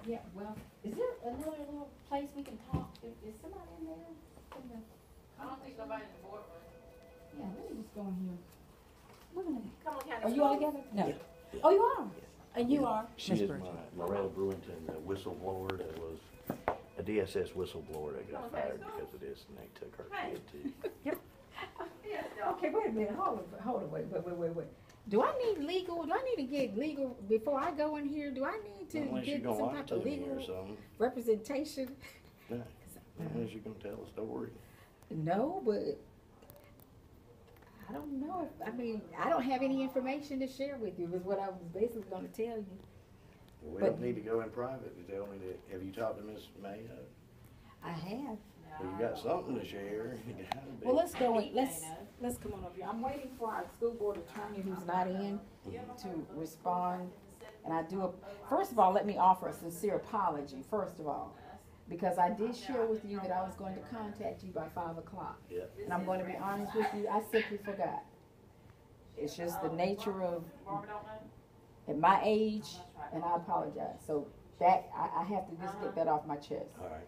Yeah, well, is there another little place we can talk? Is somebody in there? I don't think nobody in the boardroom. Yeah, let me just go in here. Look at that. Come on, County. Are you all together? No. Yeah. Oh, you are? And you are? She Miss is Burgess. my Miranda Burlington whistleblower that was a DSS whistleblower that got fired because of this, and they took her kid too. Okay, wait a minute, hold on, wait. Do I need legal, do I need to get legal, before I go in here, do I need to Unless you're get gonna some lie type to of me or legal something. representation? No, unless you're gonna tell a story. No, but I don't know, I mean, I don't have any information to share with you, is what I was basically gonna tell you. We But- don't need to go in private to tell me that. Have you talked to Miss Mayo? I have. Well, you got something to share. You gotta be. Well, let's go in, let's come on up here. I'm waiting for our school board attorney who's not in to respond. And I do, first of all, let me offer a sincere apology, first of all. Because I did share with you that I was going to contact you by 5 o'clock. Yeah. And I'm going to be honest with you, I simply forgot. It's just the nature of, at my age, and I apologize. So that, I have to just get that off my chest. All right.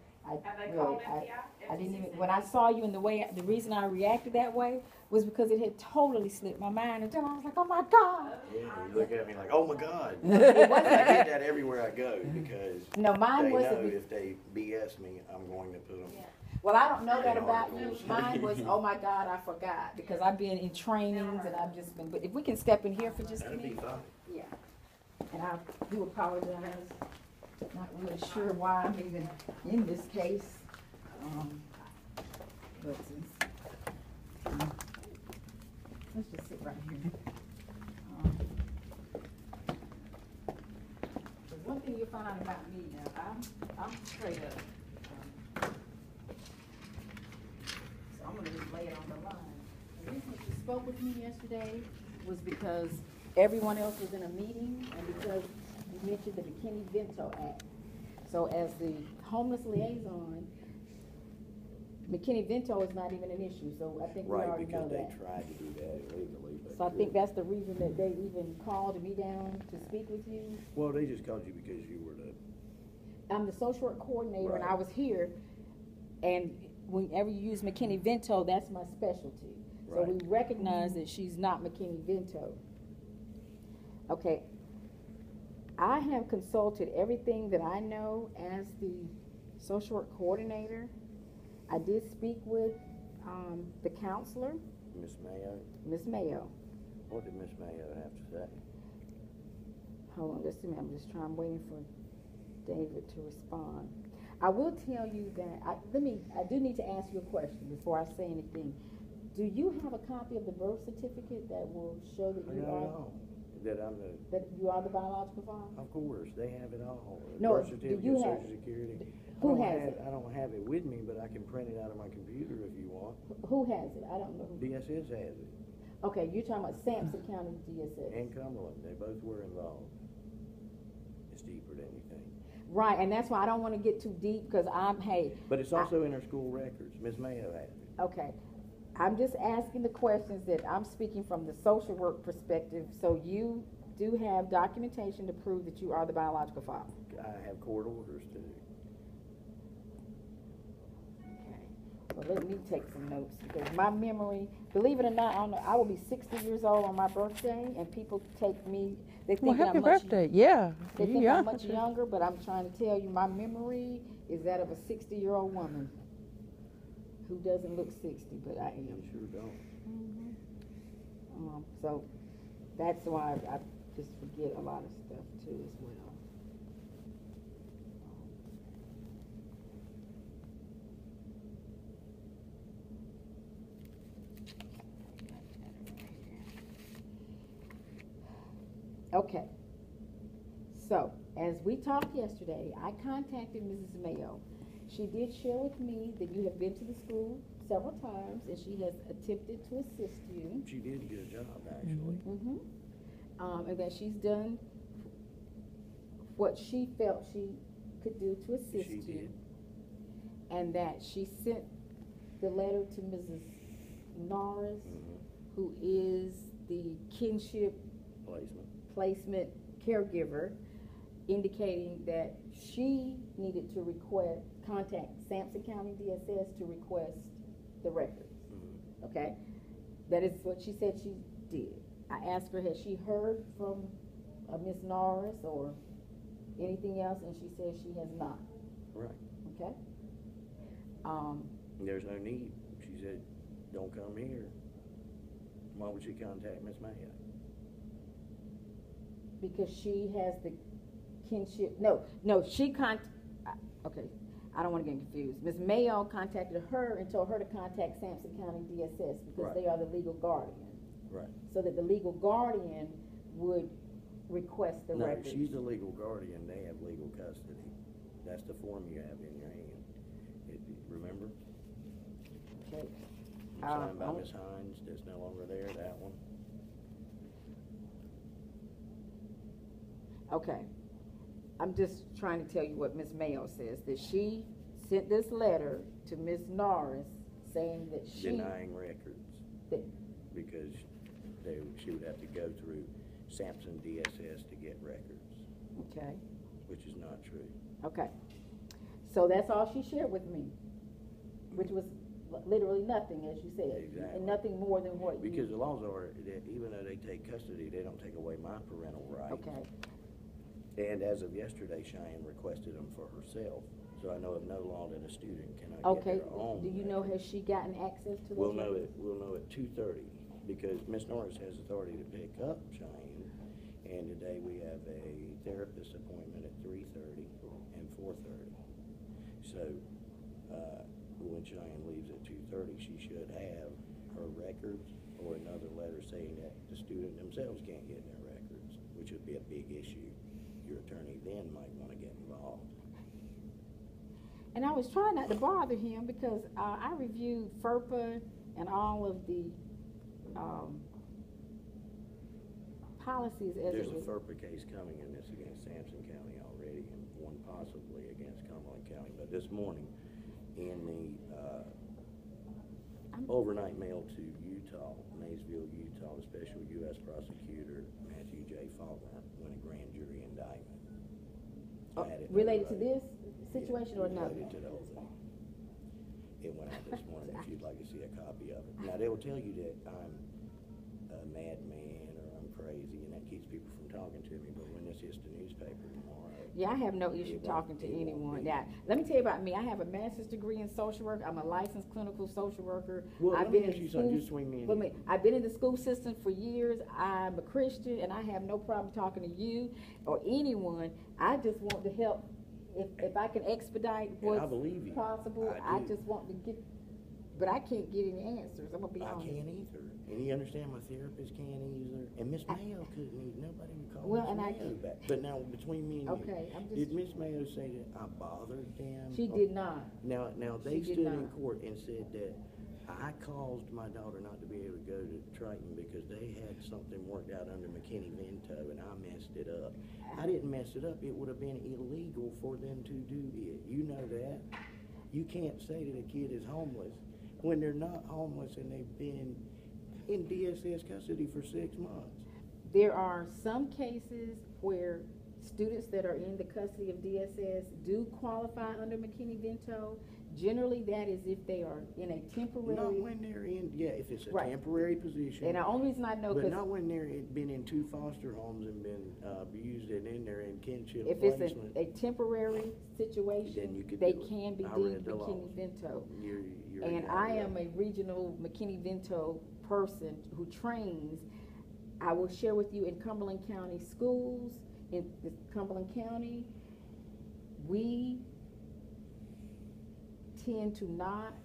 I didn't even, when I saw you in the way, the reason I reacted that way was because it had totally slipped my mind, and then I was like, oh my God. Yeah, you look at me like, oh my God. It I wasn't, get that everywhere I go because no, mine they know wasn't, if they BS me, I'm going to put them. well, I don't know that about you. Mine was, oh my God, I forgot, because I've been in trainings and I've just been, but if we can step in here for just a That'd be minute. fine. Yeah. And I do apologize, not really sure why I'm even in this case. But since, let's just sit right here. There's one thing you'll find out about me now, I'm straight up. So I'm gonna just lay it on the line. The reason that you spoke with me yesterday was because everyone else was in a meeting and because you mentioned the McKinneyVento Act. So as the homeless liaison, McKinneyVento is not even an issue, so I think we Right, already know because they that. tried to do that illegally. But So I think that's the reason that they even called me down to speak with you. Well, they just called you because you were the. I'm the social work coordinator and I Right. was here, and whenever you use McKinneyVento, that's my specialty. So we Right. recognize that she's not McKinneyVento. Okay. I have consulted everything that I know as the social work coordinator. I did speak with the counselor, Miss Mayo. Miss Mayo. What did Miss Mayo have to say? Hold on, just a minute. I'm waiting for David to respond. I will tell you that, I do need to ask you a question before I say anything. Do you have a copy of the birth certificate that will show that you are, That I'm the. that you are the biological father? Of course, they have it all. No, Birth do certificate, you have- Social Security. Who has it? I don't have it with me, but I can print it out of my computer if you want. Who has it? I don't know. DSS has it. Okay, you're talking about Sampson County DSS. And Cumberland, they both were involved. It's deeper than anything. Right, and that's why I don't want to get too deep, because But it's also in our school records. Miss Mayo has it. okay. I'm just asking the questions that I'm speaking from the social work perspective, so you do have documentation to prove that you are the biological father. I have court orders too. Okay. Well, let me take some notes, because my memory, believe it or not, I will be 60 years old on my birthday, and people take me, they think Well, happy I'm much, birthday. Yeah. they You think young. I'm much younger, but I'm trying to tell you, my memory is that of a 60-year-old woman who doesn't look 60, but I am. You sure don't. So that's why I just forget a lot of stuff too as well. Okay. So, as we talked yesterday, I contacted Mrs. Mayo. She did share with me that you have been to the school several times and she has attempted to assist you. She did a good job, actually. And that she's done what she felt she could do to assist She you. did. And that she sent the letter to Mrs. Norris, who is the kinship Placement. placement caregiver indicating that she needed to contact Sampson County DSS to request the records. Okay? That is what she said she did. I asked her, has she heard from Miss Norris or anything else, and she says she has not. Right. Okay? There's no need. She said, don't come here. Why would she contact Miss Mayo? Because she has the kinship, okay, I don't want to get confused. Ms. Mayo contacted her and told her to contact Sampson County DSS because Right. they are the legal guardian. Right. So that the legal guardian would request the records. No, she's the legal guardian. They have legal custody. That's the form you have in your hand. Remember? Okay. Signed by Ms. Hines, that's no longer there, that one. Okay. I'm just trying to tell you what Ms. Mayo says, that she sent this letter to Ms. Norris saying that she... Denying records. Because she would have to go through Sampson DSS to get records. Okay. Which is not true. Okay. So that's all she shared with me, which was literally nothing, as you said. Exactly. And nothing more than what Because the laws are that even though they take custody, they don't take away my parental rights. Okay. And as of yesterday, Cheyenne requested them for herself. So I know of no law that a student cannot Okay. get their own. Do you know, has she gotten access to those? We'll know at 2:30 because Ms. Norris has authority to pick up Cheyenne. And today we have a therapist appointment at 3:30 and 4:30. So when Cheyenne leaves at 2:30, she should have her records or another letter saying that the student themselves can't get their records, which would be a big issue. Your attorney then might want to get involved. And I was trying not to bother him because I reviewed FERPA and all of the policies as There's it a was. FERPA case coming in this against Sampson County already and one possibly against Cumberland County. But this morning in the overnight mail to Utah, Maysville, Utah, the special U.S. prosecutor, Matthew J. Faulkner, went a grand jury indictment. Related to this situation or not? Related to the whole thing. It went out this morning if you'd like to see a copy of it. Now, they will tell you that I'm a madman or I'm crazy, and that keeps people from talking to me, but when this hits the newspaper tomorrow... Yeah, I have no issue talking to anyone. Yeah, let me tell you about me. I have a master's degree in social work. I'm a licensed clinical social worker. Well, I've let been me ask in you school, something. Just swing me in. I've been in the school system for years. I'm a Christian, and I have no problem talking to you or anyone. I just want to help. If I can expedite what's possible, I just want to get. But I can't get any answers. I'm gonna be honest. I can't either. And you understand my therapist can't either. And Miss Mayo couldn't either. Nobody would call Miss Mayo back. But now between me and you, did Miss Mayo say that I bothered them? She did not. Now they stood in court and said that I caused my daughter not to be able to go to Triton because they had something worked out under McKinneyVento and I messed it up. I didn't mess it up. It would have been illegal for them to do it. You know that. You can't say that a kid is homeless when they're not homeless and they've been in DSS custody for 6 months. There are some cases where students that are in the custody of DSS do qualify under McKinneyVento. Generally, that is if they are in a temporary... Not when they're in, if it's a temporary position. And the only reason I know... But not when they're been in 2 foster homes and been abused and then they're in kinship if placement. It's a temporary situation, they can be deemed McKinneyVento. And I am a regional McKinneyVento person who trains. I will share with you in Cumberland County schools, in Cumberland County, we tend to not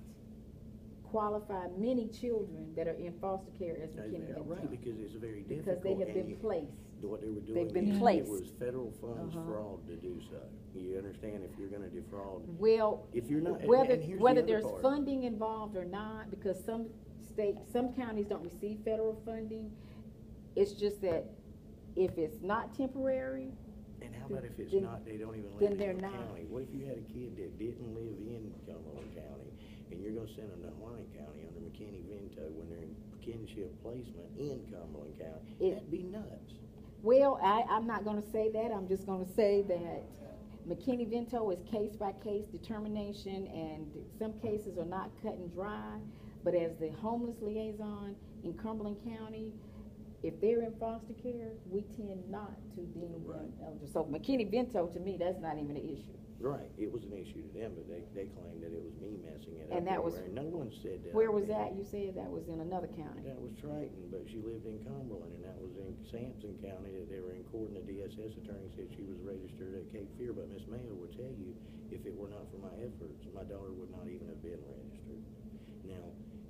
qualify many children that are in foster care as McKinneyVento. Right, because it's very difficult. Because they have been placed. What they were doing, they've been placed. It was federal funds fraud to do so. You understand? If you're going to defraud, well, if you're not, whether there's funding involved or not, because some counties don't receive federal funding. It's just that if it's not temporary. And how about if it's not? They don't even live in your county. What if you had a kid that didn't live in Cumberland County, and you're going to send them to Atlantic County under McKinneyVento when they're in kinship placement in Cumberland County? That'd be nuts. Well, I'm not gonna say that. I'm just gonna say that McKinneyVento is case-by-case determination, and some cases are not cut and dry. But as the homeless liaison in Cumberland County, if they're in foster care, we tend not to deem them eligible. So McKinneyVento, to me, that's not even an issue. Right, it was an issue to them, but they claimed that it was me messing it up. And that was, everywhere, and no one said that. where was that? You said that was in another county. That was Triton, but she lived in Cumberland, and that was in Sampson County that they were in court, and the DSS attorney said she was registered at Cape Fear. But Miss Mayo will tell you, if it were not for my efforts, my daughter would not even have been registered. Now,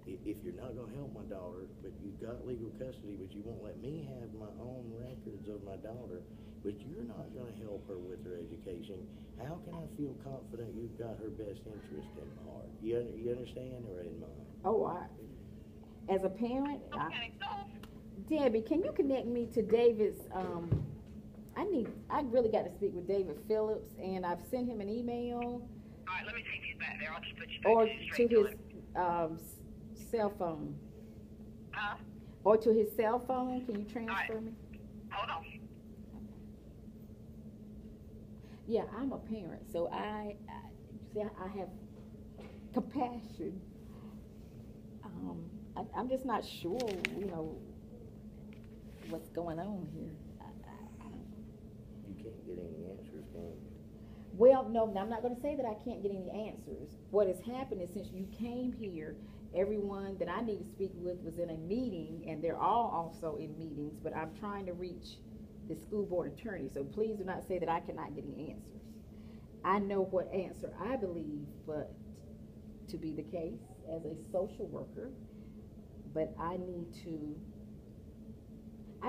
if you're not going to help my daughter, but you've got legal custody, but you won't let me have my own records of my daughter, but you're not going to help her with her education, how can I feel confident you've got her best interest in heart? You understand, or in mind? Oh, as a parent, Debbie, can you connect me to David's, I really got to speak with David Phillips, and I've sent him an email. All right, let me see if he's back there. I'll just put you back Or straight to his cell phone. Or to his cell phone. Can you transfer me? Hold on. Yeah, I'm a parent, so I have compassion. I'm just not sure, what's going on here. You can't get any answers, can you? Well, no, I'm not going to say that I can't get any answers. What has happened is, since you came here, everyone that I need to speak with was in a meeting, and they're all also in meetings, but I'm trying to reach the school board attorney, so please do not say that I cannot get any answers. I know what answer I believe but to be the case as a social worker, but I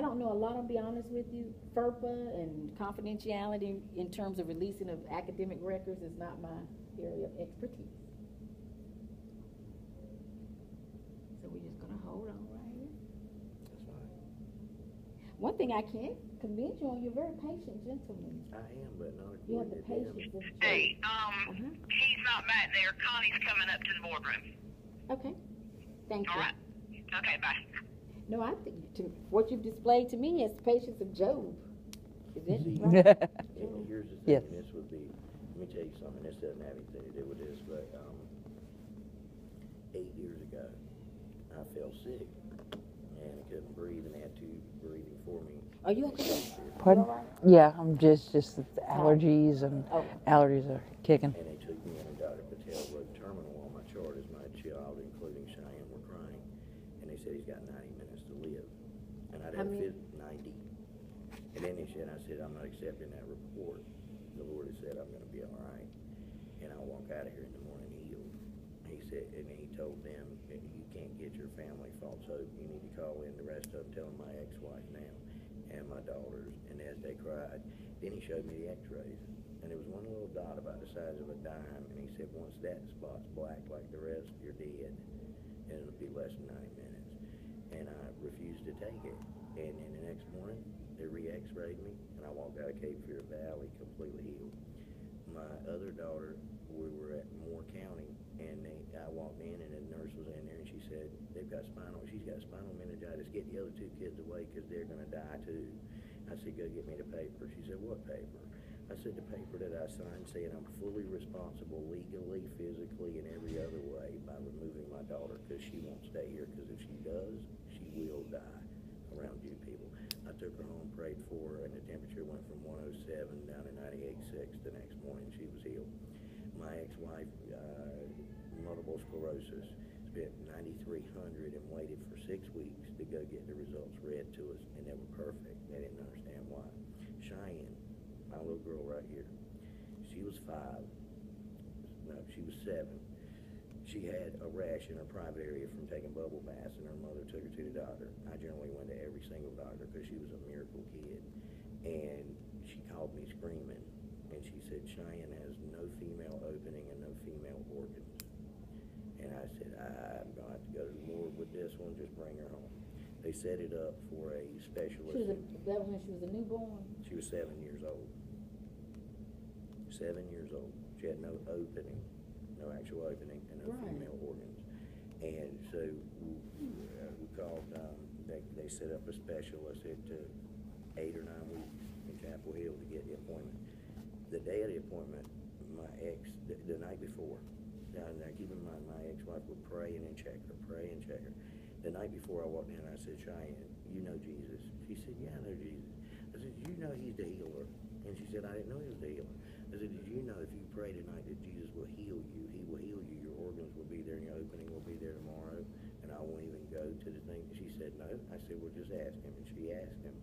don't know a lot, I'll be honest with you. FERPA and confidentiality in terms of releasing of academic records is not my area of expertise. So we're just gonna hold on right here. That's fine. One thing I can commend you on, you're very patient gentleman. I am, but not You have the according to patience them. of Hey, he's not back there. Connie's coming up to the boardroom. Okay, thank you. All right. Okay, bye. No, I think what you've displayed to me is the patience of Job. Is it See, right? and here's the thing, Yes. and this would be, let me tell you something, this doesn't have anything to do with this, but 8 years ago, I fell sick, and I couldn't breathe, and they had two breathing for me. Are you okay? Pardon? You all right? Yeah, I'm just the allergies and Oh. allergies are kicking. And they took me in, and Dr. Patel wrote terminal on my chart as my child, including Cheyenne, were crying, and they said he's got 90 minutes to live, and I'd How have many? 90. And then they said, I said, I'm not accepting that report. The Lord has said I'm going to be all right, and I'll walk out of here in the morning healed. He said, and he told them that you can't get your family false hope. You need to call in the rest of them, tell them my ex-wife now, and my daughters. And as they cried, then he showed me the x-rays, and there was one little dot about the size of a dime, and he said, once that spot's black like the rest, you're dead, and it'll be less than 90 minutes. And I refused to take it, and then the next morning, they re-x-rayed me, and I walked out of Cape Fear Valley completely healed. My other daughter, we were at Moore County, and I walked in, and the nurse was in there, and she said, she's got spinal meningitis, get the other two kids away, because they're going to die too. I said, go get me the paper. She said, what paper? I said, the paper that I signed saying I'm fully responsible legally, physically, and every other way by removing my daughter, because she won't stay here, because if she does, she will die around you people. I took her home, prayed for her, and the temperature went from 107 down to 98.6 the next morning. She was healed. My ex-wife, multiple sclerosis, spent $9,300 and waited for 6 weeks to go get the results read to us, and they were perfect. They didn't understand why. Cheyenne, my little girl right here, she was 5. No, she was 7. She had a rash in her private area from taking bubble baths, and her mother took her to the doctor. I generally went to every single doctor because she was a miracle kid. And she called me screaming, and she said, Cheyenne has no female opening and no female organs. And I said, I'm going to have to go to the Lord with this one, just bring her home. They set it up for a specialist. That was when she was a newborn? She was 7 years old. 7 years old. She had no opening, no actual opening, and no female organs. And so we called, they set up a specialist at 8 or 9 weeks in Chapel Hill to get the appointment. The day of the appointment, my ex, the night before, now keep in mind, my ex-wife would pray and then check her, pray and check her. The night before I walked in, I said, Cheyenne, you know Jesus? She said, yeah, I know Jesus. I said, did you know he's the healer? And she said, I didn't know he was the healer. I said, did you know if you pray tonight that Jesus will heal you, he will heal you, your organs will be there and your opening will be there tomorrow, and I won't even go to the thing. She said, no. I said, well, just ask him. And she asked him.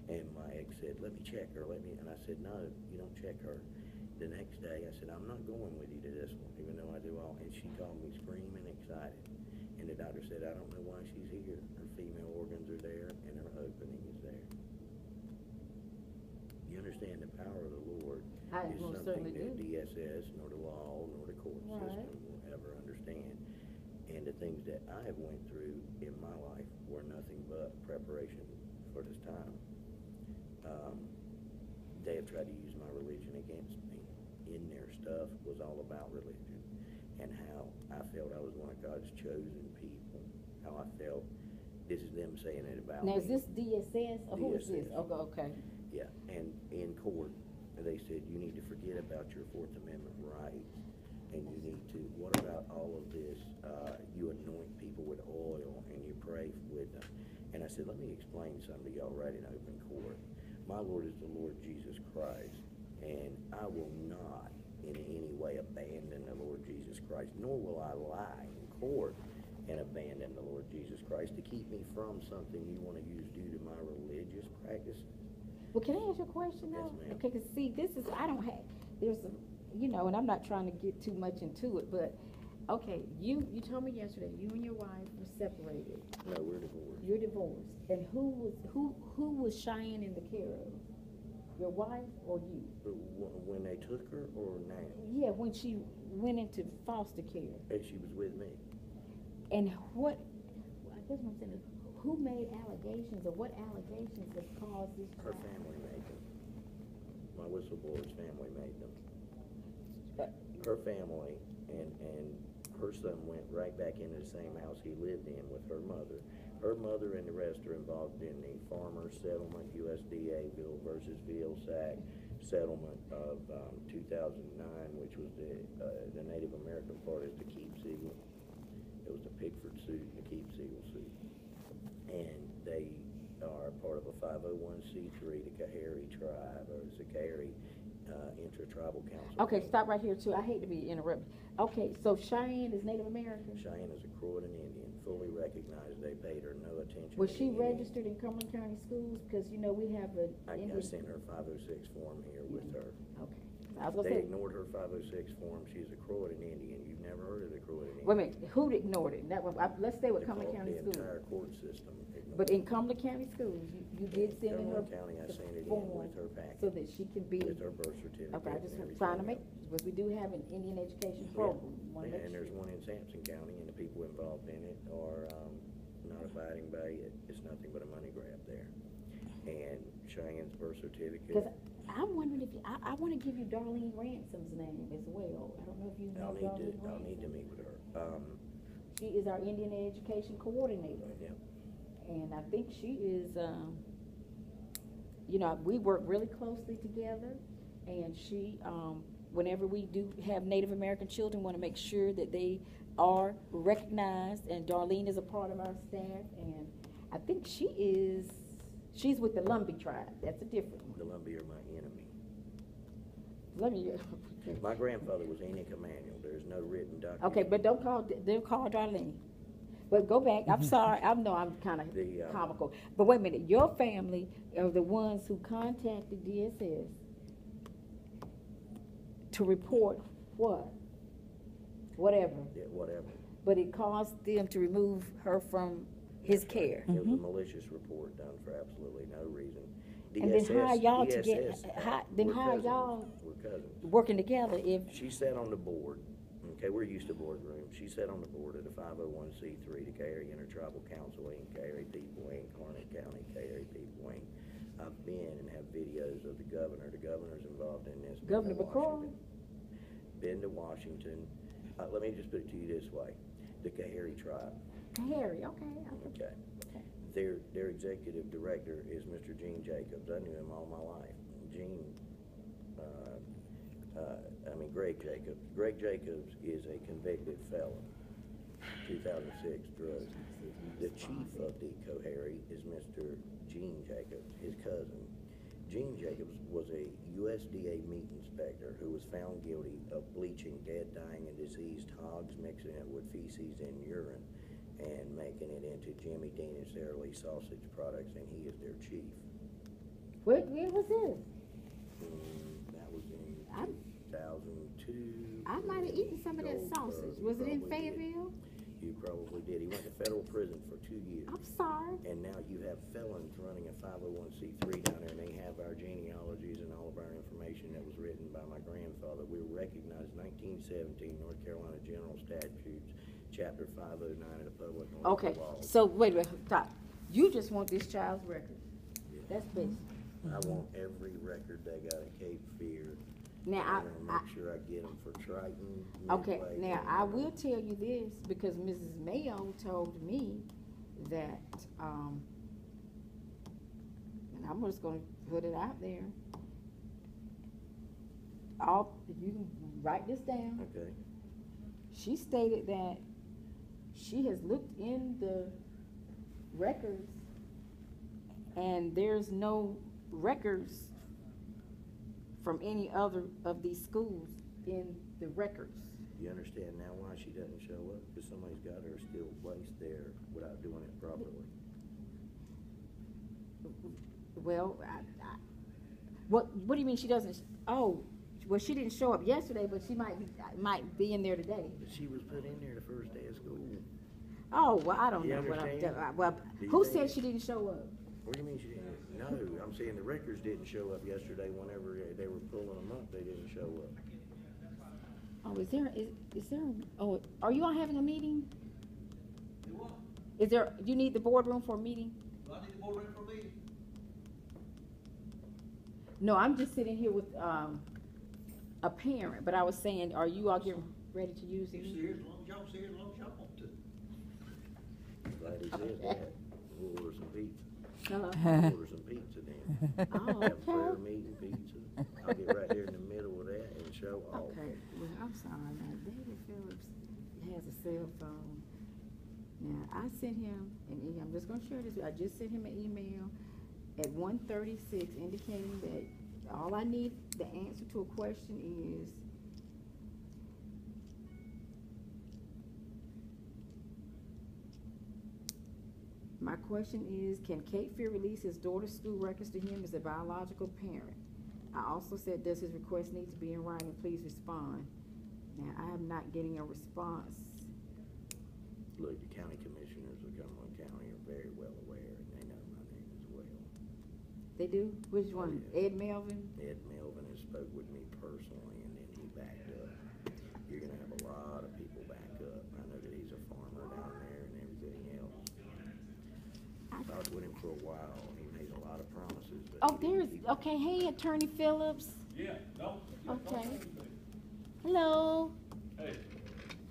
And my ex said, let me check her, and I said, no, you don't check her. The next day, I said, I'm not going with you to this one, even though I do all. And she called me screaming excited. And the doctor said, I don't know why she's here. Her female organs are there, and her opening is there. You understand the power of the Lord I is most something certainly that do. DSS, nor the law, nor the court system will ever understand. And the things that I have went through in my life were nothing but preparation for this time. They have tried to use my religion against me. In their stuff was all about religion and how I felt I was one of God's chosen people. How I felt. This is them saying it about Now, me. is this DSS, or who is this? DSS. Okay. Yeah, and in court, they said you need to forget about your Fourth Amendment rights, and you need to. What about all of this? You anoint people with oil, and you pray with them. And I said, let me explain something to y'all right in open court. My Lord is the Lord Jesus Christ, and I will not in any way abandon the Lord Jesus Christ, nor will I lie in court and abandon the Lord Jesus Christ to keep me from something you want to use due to my religious practices. Well, can I ask you a question though? Yes, ma'am. Okay, cause see, this is, I don't have, there's a, and I'm not trying to get too much into it, but, okay, you told me yesterday, you and your wife were separated. No, we're divorced. You're divorced. And who was Cheyenne in the care of? Your wife or you? But when they took her or now? Yeah, when she went into foster care. And she was with me. And I guess what I'm saying is, who made allegations, or what allegations have caused this? Her family made them. My whistleblower's family made them. Her family and her son went right back into the same house he lived in with her mother. Her mother and the rest are involved in the farmer settlement, USDA bill versus VLSAC settlement of 2009, which was the Native American part is the Keep Seagull. It was the Pickford suit and the Keep Seagull suit. And they are part of a 501c3, the Kahari tribe, or it's a Kahari intra-tribal council. Okay, stop right here too. I hate to be interrupted. Okay, so Cheyenne is Native American? Cheyenne is a Croatan Indian, fully recognized. They paid her no attention. Was to she any- registered in Cumberland County Schools? Because, we have an I Indian. sent her 506 form here with her. Okay. I was gonna They say, ignored her 506 form. She's a Croatan Indian. You've never heard of the Croatan Indian. wait a minute, who ignored it? Let's stay with The Cumberland County The Schools. entire court system ignored But it. in Cumberland County Schools, you did send in her Cumberland County, I the sent it in form with her packet. so that she can be, With her birth certificate. okay, I just and was trying to everything make, because we do have an Indian education Yeah. program. Wanna make And there's sure. one in Sampson County, and the people involved in it are not abiding by it. It's nothing but a money grab there. And Cheyenne's birth certificate. Because I'm wondering if, I want to give you Darlene Ransom's name as well. I don't know if you know I'll Darlene need to Ransom. meet with her. She is our Indian education coordinator. Yeah. And I think she is, we work really closely together, and she, whenever we do have Native American children, want to make sure that they are recognized, and Darlene is a part of our staff, and I think she's with the Lumbee tribe. That's a different one. The Lumbee are my enemy. Let me, My grandfather was Enoch Emanuel. There's no written document. okay, but don't call Darlene. But go back, I'm sorry, I know I'm kind of The, comical, but wait a minute, your family are the ones who contacted DSS to report what? Whatever, Yeah, whatever. but it caused them to remove her from his care. It was a malicious report done for absolutely no reason. And then how y'all to get, DSS, then we're how cousins. y'all We're cousins. working together if, She sat on the board. Okay, we're used to boardrooms. She sat on the board of the 501c3, the Cary Intertribal Council, Inc., Cary People, Inc., Harnett County, Cary People, Inc. I've been and have videos of the governor. The governor's involved in this. Governor McCrory? Been to Washington. Let me just put it to you this way. The Kahari tribe. Harry, okay. Okay. Their executive director is Mr. Gene Jacobs. I knew him all my life. Greg Jacobs. Greg Jacobs is a convicted felon, 2006 drugs. The chief of the Cohary is Mr. Gene Jacobs, his cousin. Gene Jacobs was a USDA meat inspector who was found guilty of bleaching dead, dying, and diseased hogs, mixing it with feces and urine, and making it into Jimmy Dean and Sara Lee sausage products, and he is their chief. When was this? That was in I'm- 2002. I might have eaten some of that sausage. Was it in Fayetteville? You probably did. He went to federal prison for 2 years. I'm sorry. And now you have felons running a 501c3 down there, and they have our genealogies and all of our information that was written by my grandfather. We were recognized 1917 North Carolina General Statutes, Chapter 509 of the Public Okay, Laws. so wait, stop. You just want this child's record. Yeah. That's basic. I want every record they got at Cape Fear. Now, I'm gonna make sure I get them for Triton. Okay, Midway, now and I will tell you this because Mrs. Mayo told me that, and I'm just gonna put it out there. You can write this down. Okay. She stated that she has looked in the records and there's no records from any other of these schools in the records. You understand now why she doesn't show up? Because somebody's got her still placed there without doing it properly. Well, what do you mean she doesn't? Oh, well, she didn't show up yesterday, but she might be in there today. But she was put in there the first day of school. Oh, well, I don't You know what I'm understand? doing. Well, Do you who think- said she didn't show up? What do you mean she didn't? No, I'm saying the records didn't show up yesterday. Whenever they were pulling them up, they didn't show up. Oh, is there, oh, are you all having a meeting? Is there, you need the boardroom for a meeting? I need the boardroom for a meeting. No, I'm just sitting here with, a parent, but I was saying, are you all getting ready to use He's it? here as long as y'all see it, as long as y'all want to. Glad he said that. We'll order some pizza. Hello? We'll order some pizza then. Oh, Have prayer okay. meeting pizza. I'll get right there in the middle of that and show off. Okay, well, I'm sorry, now, David Phillips has a cell phone. Now, I sent him an email, I'm just gonna share this, I just sent him an email at 1:36 indicating that all I need, the answer to a question is, my question is, can Cape Fear release his daughter's school records to him as a biological parent? I also said, does his request need to be in writing? Please respond. Now, I am not getting a response. Look, the county commissioners of Cumberland County are very well aware, and they know my name as well. They do? Which one? Yeah. Ed Melvin? Ed Melvin has spoke with me personally, and then he backed up. You're gonna have a lot of people back up. I know that he's a farmer down there and everything else. I talked with him for a while, and he made a lot of promises, but. Oh, he didn't there's, keep them. okay, hey, Attorney Phillips. Yeah, no. Okay. Hello. Hey.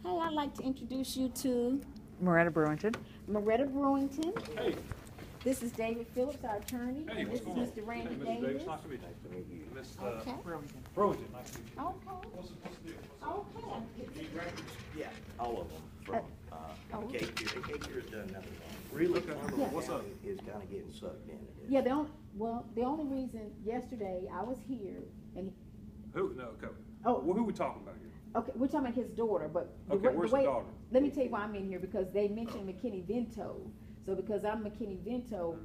Hey, I'd like to introduce you to Miranda Burlington. Miranda Burlington. Hey. This is David Phillips, our attorney. Hey, And what's this going on? is Mr. Randy Hey, Mr. Davis. Davis, nice to meet you. Nice to meet you. Miss, Okay. Burlington. Burlington, nice to meet you. Okay. What's the deal? Okay. Need records? Yeah, all of them from, oh. Cape Fear. And Cape Fear's done nothing wrong. Really, Okay. Cumberland Yeah. What's up? County is kinda getting sucked into this. Yeah, the only reason, yesterday, I was here, and, Who, no, okay. Oh. Well, who we talking about here? okay, we're talking about his daughter, but. Okay, where's the daughter? Let me tell you why I'm in here, because they mentioned McKinneyVento. So because I'm McKinneyVento,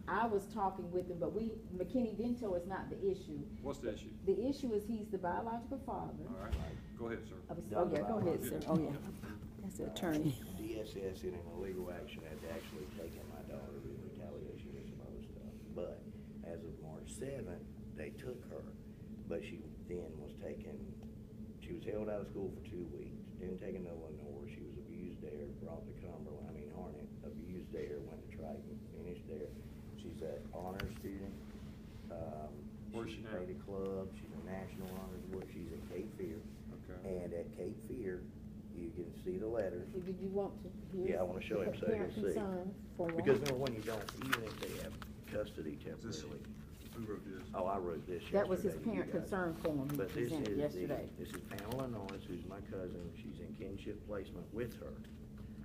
I was talking with him, but McKinneyVento is not the issue. What's the issue? The issue is he's the biological father. All right, go ahead, sir. Oh, yeah, go ahead, sir. Oh, yeah. That's the attorney. DSS in an illegal action has actually taken my daughter in retaliation and some other stuff. But as of March 7th, they took her, but she then was taken, she was held out of school for 2 weeks, didn't take another one Norris, she was abused there, brought to Cumberland, Harnett, abused there, went to Triton, finished there. She's an honor student. Where's she now? Played a club, she's a national honors award, she's at Cape Fear. Okay. And at Cape Fear, you can see the letter. Did you want to hear? Yeah, I wanna show him so parent he'll see. concern form? Because remember, when you don't, even if they have custody This- temporarily. Who wrote this? Oh, I wrote this yesterday. That was his you parent guys. concern form he But this presented is yesterday. this is Pamela Norris, who's my cousin. She's in kinship placement with her.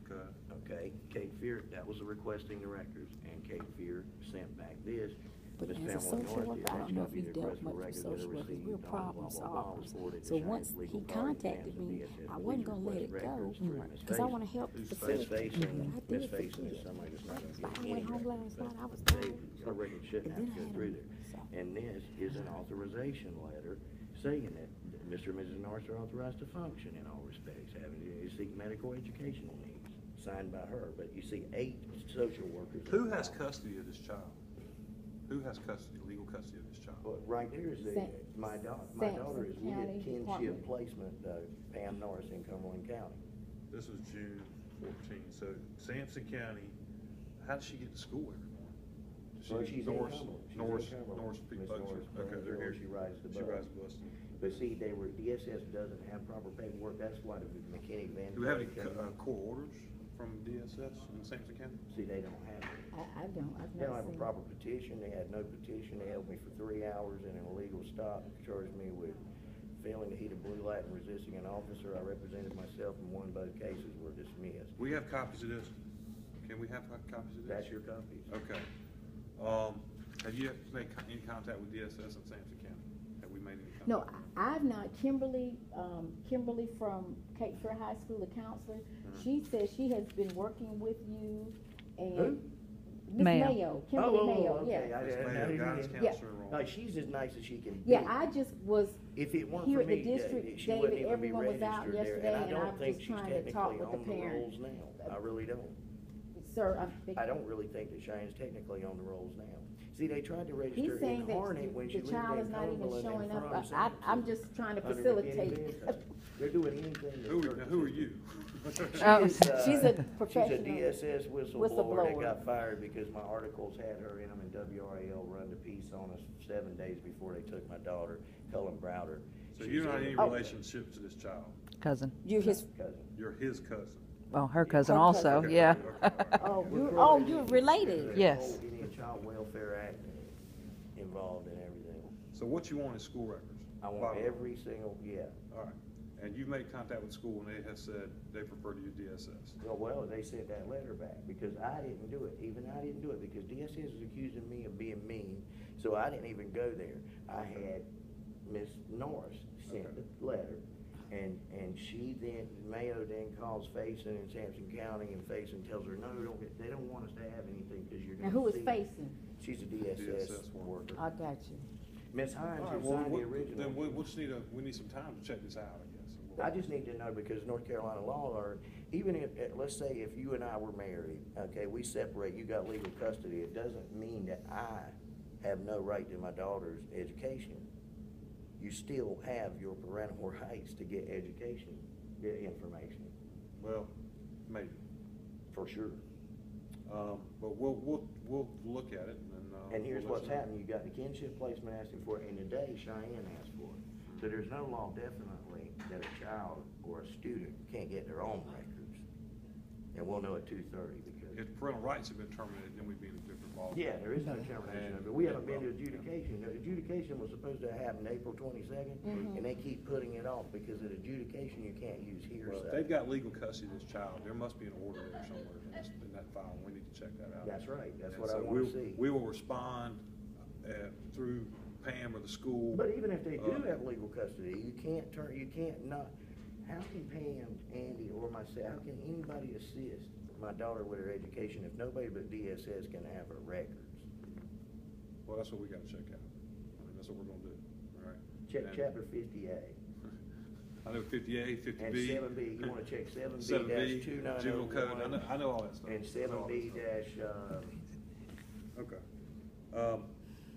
Okay. Okay, Kate Fear, that was the requesting the records, and Kate Fear sent back this. But Miss as a Pamela social Norris worker, did. I don't That's know gonna if be he's the dealt request for much with records that social are workers. received, We're blah, blah, problem blah, blah, solvers. forwarded to So Cheyenne's once legal he guardian, contacted Sam's me, DSS, I please wasn't gonna let request it go, records through Miss because I wanna Faison. help the Who's Miss facility. Faison, I Miss did Faison forget. is somebody that's not gonna I get went any home record, last but night, I was they- tired. her record shouldn't And have to then I go had through a- there. so- And this is an authorization letter saying that Mr. and Mrs. Norris are authorized to function in all respects, having to seek medical educational needs, signed by her. But you see 8 social workers. Who has custody of this child? Who has custody, legal custody of this child? Well, right there is the, my daughter is Sampson County with kinship Department. placement, Pam Norris in Cumberland County. This was June 14, so Sampson County, how does she get to school every morning? Does Well, she- she's in Norris, Cumberland. She's in Norris, Cumberland. Norris, Miss buses. Norris, Okay, they're here. She rides the She bus. rides the bus. But see, DSS doesn't have proper paperwork, that's why the McKinneyVento. Do we have any court orders from DSS in Sampson County? See, they don't have it. I don't, I've They don't never have a seen. proper petition, they had no petition, they held me for 3 hours in an illegal stop, charged me with failing to heed a blue light and resisting an officer. I represented myself and won both cases, were dismissed. We have copies of this. Can we have copies of this? That's your copies. Okay. Have you made any contact with DSS in Sampson County? Have we made any contact? No, I've not. Kimberly from Cape Fear High School, the counselor, she says she has been working with you and Miss Mayo. Mayo, Kimberly Mayo, okay. yeah. Ms. Mayo, guidance Yeah. counselor in No, Rome. she's as nice as she can be. Yeah, I just was If it weren't here for at the me, district, she wouldn't David, even be everyone was out registered there, yesterday, and I and don't I'm think just she's trying to talk technically with the on the parents. rolls now. I really don't. Sir, I don't really think that Cheyenne's technically on the rolls now. See, they tried to register he's saying in that Harney when she the lived child in is not even Cumberland showing and up. from Sampson. I'm just trying to Under facilitate. McKinneyVento. They're doing anything to Now, hurt who the are you? Oh. She's a professional. She's a DSS whistleblower Whistleblower. that got fired because my articles had her in them, and WRAL run the piece on us 7 days before they took my daughter, Cullen Browder. So She's you're not in any Oh. relationship to this child? Cousin. You're his, cousin. You're his cousin? Well, her cousin Her also, cousin. yeah. you're related. There's Yes. a whole Indian Child Welfare Act involved in everything. So what you want is school records? I want Bottom line. every single, yeah. All right. And you've made contact with school and they have said they prefer to use DSS? Well, they sent that letter back because I didn't do it. Even I didn't do it because DSS was accusing me of being mean, so I didn't even go there. I had Miss Norris sent Okay. the letter, and she then, Mayo then calls Faison in Sampson County, and Faison tells her, no, they don't want us to have anything because you're Now, gonna who is see-" facing? She's a DSS DSS worker. I got you. Miss Hines, All right, who well, signed the original. then we just need we need some time to check this out, I guess. I just need to know because North Carolina law, or even if, let's say if you and I were married, okay, we separate, you got legal custody, it doesn't mean that I have no right to my daughter's education. You still have your parental rights to get education, get information, Well, maybe. for sure. But we'll look at it and then. And here's we'll let what's you know. happening, you got the kinship placement asking for it, and today Cheyenne asked for it. So there's no law definitely that a child or a student can't get their own records. And we'll know at 2:30 because. If parental rights have been terminated, then we'd be in a different ballgame. Yeah, there is no termination of it. We haven't been to adjudication. The adjudication was supposed to happen April 22nd, and they keep putting it off because at adjudication, you can't use Well, if hearsay. they've got legal custody of this child, there must be an order there somewhere in that file. We need to check that out. That's right. That's And what I so want to see. We will respond through Pam or the school. But even if they do have legal custody, you can't not, how can Pam, Andy, or myself, how can anybody assist my daughter with her education if nobody but DSS can have her records? Well, that's what we gotta check out. I mean, that's what we're gonna do, all right? Check And- chapter 50A. I know 50A, 50B. And 7B, you wanna check 7B 7B, dash 2901. juvenile code, I know all that stuff. And I know all that 7B stuff. dash, Okay.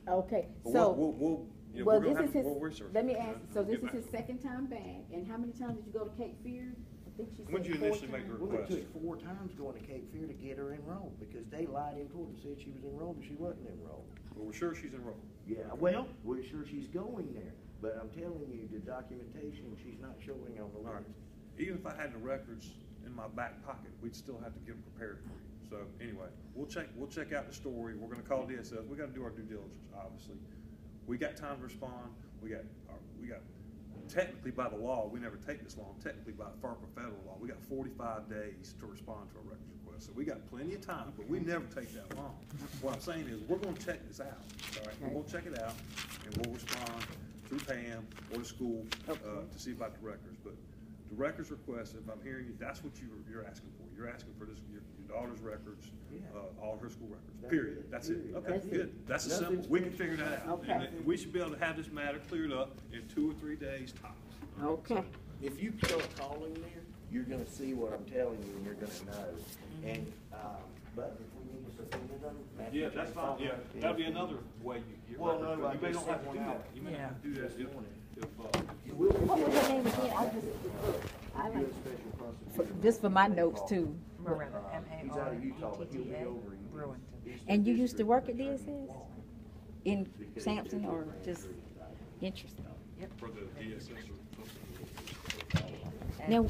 Okay, But so. we'll, you know, Well, we're gonna this is have, his, we'll research. let me it, ask, and so this get is his back. second time back, and how many times did you go to Cape Fear? I think she said When'd you 4 initially make times. the well, it request? took 4 times going to Cape Fear to get her enrolled, because they lied in court and said she was enrolled, but she wasn't enrolled. Well, we're sure she's enrolled. Yeah, well, we're sure she's going there, but I'm telling you, the documentation, she's not showing on the All right. list. even if I had the records in my back pocket, we'd still have to get them prepared for you. So anyway, we'll check out the story. We're gonna call DSS. We gotta do our due diligence, obviously. We got time to respond. We got technically by the law, we never take this long. Technically by FERPA federal law, we got 45 days to respond to a records request. So we got plenty of time, but we never take that long. What I'm saying is we're gonna check this out, all right? We're gonna check it out and we'll respond through Pam or the school to see about the records. But the records request, if I'm hearing you, that's what you're asking for. You're asking for this, your daughter's records, all her school records, period. That's it. Okay, That's good. it. That's a simple, we can figure that out. Okay. And we should be able to have this matter cleared up in 2 or 3 days tops. Okay. If you start calling there, you're gonna see what I'm telling you, and you're gonna know. And, but if we need to subpoena them. Yeah, that's fine, yeah, that'd be another way you. Well, no, like You may you not have to sent do one that, out. you may not have to do that if. What was your name again? I like, just for my notes too. Miranda, He's out of Utah, but he'll be M-A-R-E-T-T-A, over. Burlington. And you used to work at DSS? In Sampson or just interesting? For the DSS. Now-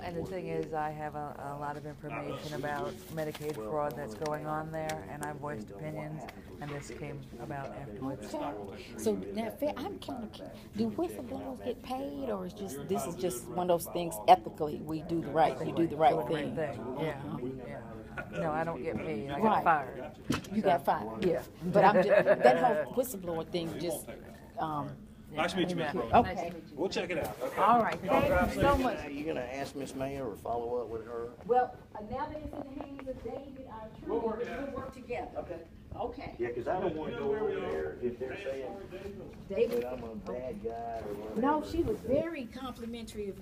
And the thing is, I have a lot of information about Medicaid fraud that's going on there, and I voiced opinions, and this came about afterwards. Okay. So now, I'm kind of, do whistleblowers get paid, or is just, this is just one of those things ethically, we do the right thing? Yeah, yeah. No, I don't get paid, I Right. got fired. You got fired? Yeah. But I'm just, that whole whistleblower thing just, Nice to meet you, Ms. Yeah. Burlington. okay. We'll check it out, okay? All right, thank you so much. You gonna ask Miss Mayor or follow up with her? Well, now that it's in the hands of David, our attorney, we'll work together. Okay. Okay. Yeah, cause I don't wanna go over there if they're saying David, that I'm a bad guy or whatever. no, she was very complimentary of you.